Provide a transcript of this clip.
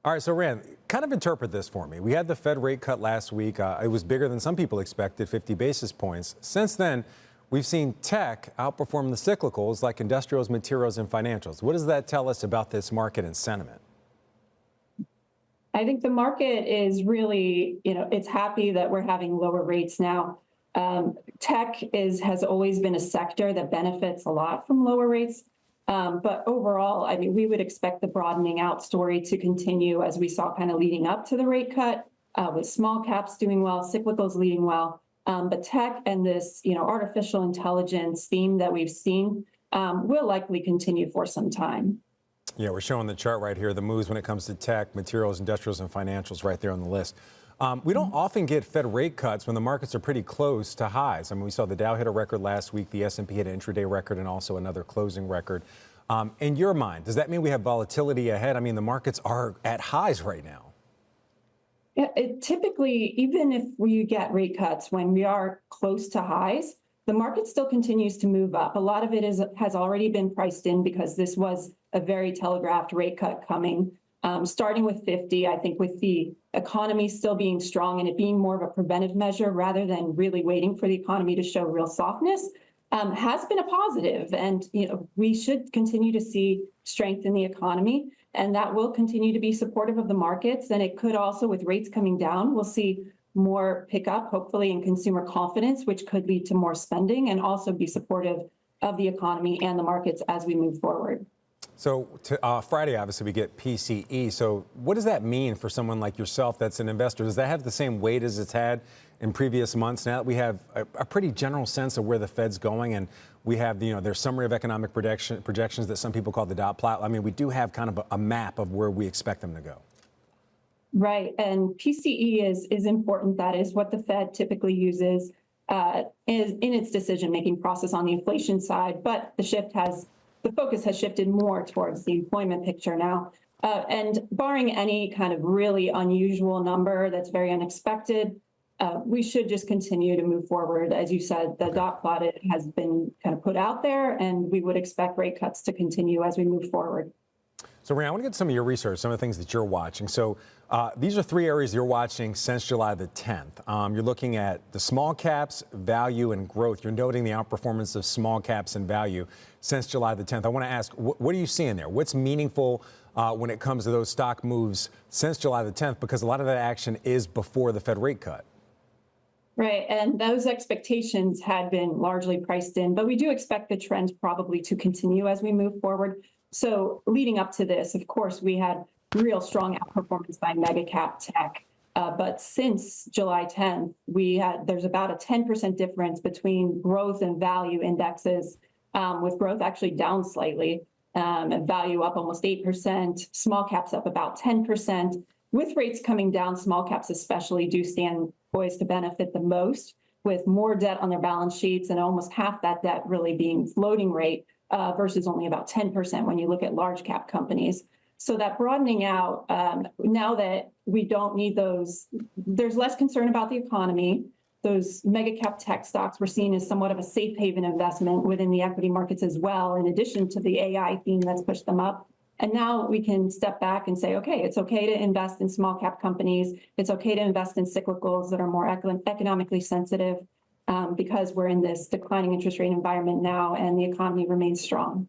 All right, so RaeAnn, kind of interpret this for me. We had the Fed rate cut last week. It was bigger than some people expected, 50 basis points. Since then, we've seen tech outperform the cyclicals like industrials, materials, and financials. What does that tell us about this market and sentiment? I think the market is really, it's happy that we're having lower rates now. Tech has always been a sector that benefits a lot from lower rates. But overall, I mean, we would expect the broadening out story to continue as we saw kind of leading up to the rate cut, with small caps doing well, cyclicals leading well. But tech and this, artificial intelligence theme that we've seen will likely continue for some time. Yeah, we're showing the chart right here, the moves when it comes to tech, materials, industrials, and financials right there on the list. We don't often get Fed rate cuts when the markets are pretty close to highs. I mean, we saw the Dow hit a record last week, the S&P hit an intraday record, and also another closing record. In your mind, does that mean we have volatility ahead? I mean, the markets are at highs right now. Yeah, typically, even if we get rate cuts when we are close to highs, the market still continues to move up. A lot of it has already been priced in because this was a very telegraphed rate cut coming. Starting with 50, I think with the economy still being strong and it being more of a preventive measure rather than really waiting for the economy to show real softness, has been a positive. And we should continue to see strength in the economy, and that will continue to be supportive of the markets. And it could also, with rates coming down, we'll see more pickup, hopefully, in consumer confidence, which could lead to more spending and also be supportive of the economy and the markets as we move forward. So Friday, obviously, we get PCE. So what does that mean for someone like yourself that's an investor? Does that have the same weight as it's had in previous months? Now that we have a pretty general sense of where the Fed's going, and we have, their summary of economic projections that some people call the dot plot. I mean, we do have kind of a map of where we expect them to go. Right. And PCE is important. That is what the Fed typically uses is in its decision-making process on the inflation side. But the focus has shifted more towards the employment picture now. And barring any kind of really unusual number that's very unexpected, we should just continue to move forward. As you said, the dot plot has been kind of put out there, and we would expect rate cuts to continue as we move forward. So, RaeAnn, I want to get some of your research, some of the things that you're watching. So these are three areas you're watching since July the 10th. You're looking at the small caps, value, and growth. You're noting the outperformance of small caps and value since July the 10th. I want to ask, what are you seeing there? What's meaningful when it comes to those stock moves since July the 10th? Because a lot of that action is before the Fed rate cut. Right. And those expectations had been largely priced in, but we do expect the trend probably to continue as we move forward. So leading up to this, of course, we had real strong outperformance by mega cap tech. But since July 10th, there's about a 10% difference between growth and value indexes, with growth actually down slightly, and value up almost 8%, small caps up about 10%. With rates coming down, small caps especially do stand poised to benefit the most, with more debt on their balance sheets and almost half that debt really being floating rate versus only about 10% when you look at large cap companies. So that broadening out, now that we don't need those, there's less concern about the economy. Those mega cap tech stocks were seen as somewhat of a safe haven investment within the equity markets as well, in addition to the AI theme that's pushed them up. And now we can step back and say, okay, it's okay to invest in small cap companies. It's okay to invest in cyclicals that are more economically sensitive, because we're in this declining interest rate environment now and the economy remains strong.